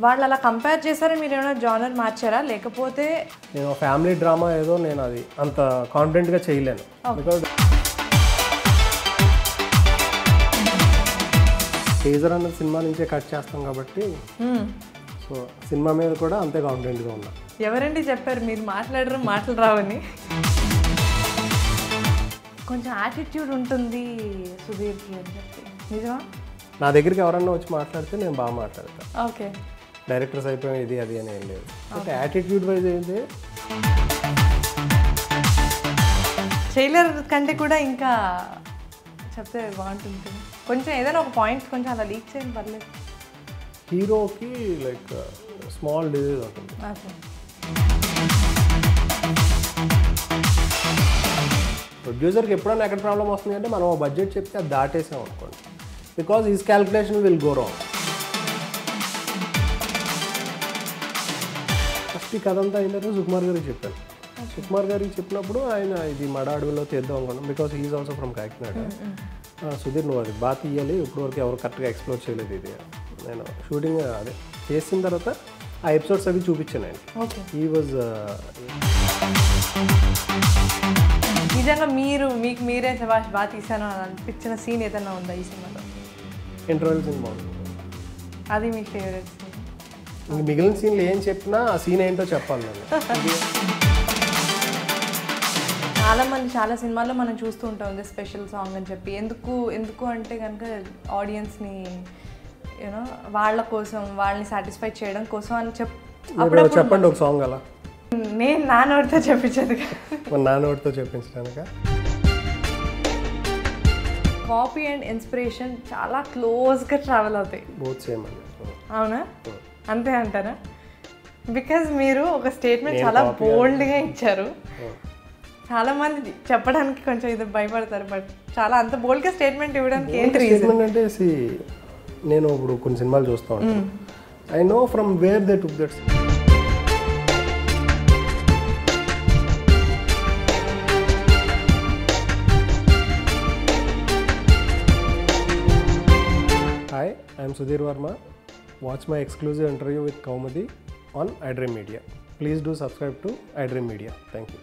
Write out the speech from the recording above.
వాళ్ళు అలా కంపేర్ చేశారని మీరు ఏమైనా జానర్ మార్చారా, లేకపోతే? నేను ఫ్యామిలీ డ్రామా ఏదో నేను అది అంత కాన్ఫిడెంట్గా చేయలేను. బికాజ్ టీజర్ అన్నది సినిమా నుంచే కట్ చేస్తాం కాబట్టి సో సినిమా మీద కూడా అంతే కాన్ఫిడెంట్గా ఉన్నా. ఎవరండి చెప్పారు మీరు మాట్లాడరు, మాటలు రావని? కొంచెం యాటిట్యూడ్ ఉంటుంది సుధీర్కి అని చెప్పి, నిజమా? నా దగ్గరికి ఎవరన్నా వచ్చి మాట్లాడితే నేను బాగా మాట్లాడతాను. ఓకే, డైరెక్టర్స్ అయిపోయాం ఇది అది అని ఏం లేదు. అంటే యాటిట్యూడ్ వైజ్ అయితే ట్రైలర్ కంటే కూడా ఇంకా చెప్తే బాగుంటుంది. కొంచెం ఏదైనా ఒక పాయింట్ కొంచెం అలా లీక్ చేయండి, పర్లేదు. హీరోకి లైక్ స్మాల్ డిజీజ్ ఉంటుంది. ప్రొడ్యూసర్కి ఎప్పుడైనా ఎక్కడ ప్రాబ్లం వస్తుంది అంటే మనం బడ్జెట్ చెప్తే అది దాటేసాం అనుకోండి, because is calculation will go wrong. First ఈ కథ అంతా అయిన తర్వాత సుకుమార్ గారికి చెప్పాను. సుకుమార్ గారికి చెప్పినప్పుడు ఆయన ఇది మడ అడవిలో తీద్దాం అనుకున్నాం, because is also from Kakinada. Sudheer నువ్వు అది బాగా తీయాలి, ఇప్పటివరకు ఎవరు కరెక్ట్గా ఎక్స్ప్లోర్ చేయలేదు ఇది. నేను షూటింగ్ అదే చేసిన తర్వాత ఆ ఎపిసోడ్స్ అవి చూపించాను ఆయన. ఈ వాజ్ నిజంగా మీకు మీరే శభాష్ బాగా తీసాను అని అనిపించిన సీన్ ఏదైనా ఉందా ఈ సినిమాలో? ఇంటర్వెల్ సీన్ బాగుంటుంది, అది మీ ఫేవరెట్ సీన్. మిగిలిన సీన్లు ఏం చెప్పినా ఆ సీన్ ఏంటో చెప్పాలి నేను. చాలామంది చాలా సినిమాల్లో మనం చూస్తూ ఉంటాం స్పెషల్ సాంగ్ అని చెప్పి. ఎందుకు అంటే కనుక ఆడియన్స్ని యూనో వాళ్ళ కోసం, వాళ్ళని సాటిస్ఫై చేయడం కోసం అని చెప్పండి ఒక సాంగ్ అలా. నేను నాన్నోడితో చెప్పించేది, నాన్నోడితో చెప్పించడానిక. కాపీ అండ్ ఇన్స్పిరేషన్ చాలా క్లోజ్గా ట్రావెల్ అవుతాయి. బోత్ సేమ్ అండి. అవునా, అంతే అంటారా? బికాజ్ మీరు ఒక స్టేట్మెంట్ చాలా బోల్డ్గా ఇచ్చారు. చాలామంది చెప్పడానికి కొంచెం ఇది భయపడతారు, బట్ చాలా అంత బోల్డ్గా స్టేట్మెంట్ ఇవ్వడానికి ఏంటి రీజన్ అంటే? నేను ఇప్పుడు కొన్ని సినిమాలు చూస్తూ ఉంటాను. I know from where they took that. Hi, I am Sudhir Verma. Watch my exclusive interview with Kaumudi on iDream Media. Please do subscribe to iDream Media. Thank you.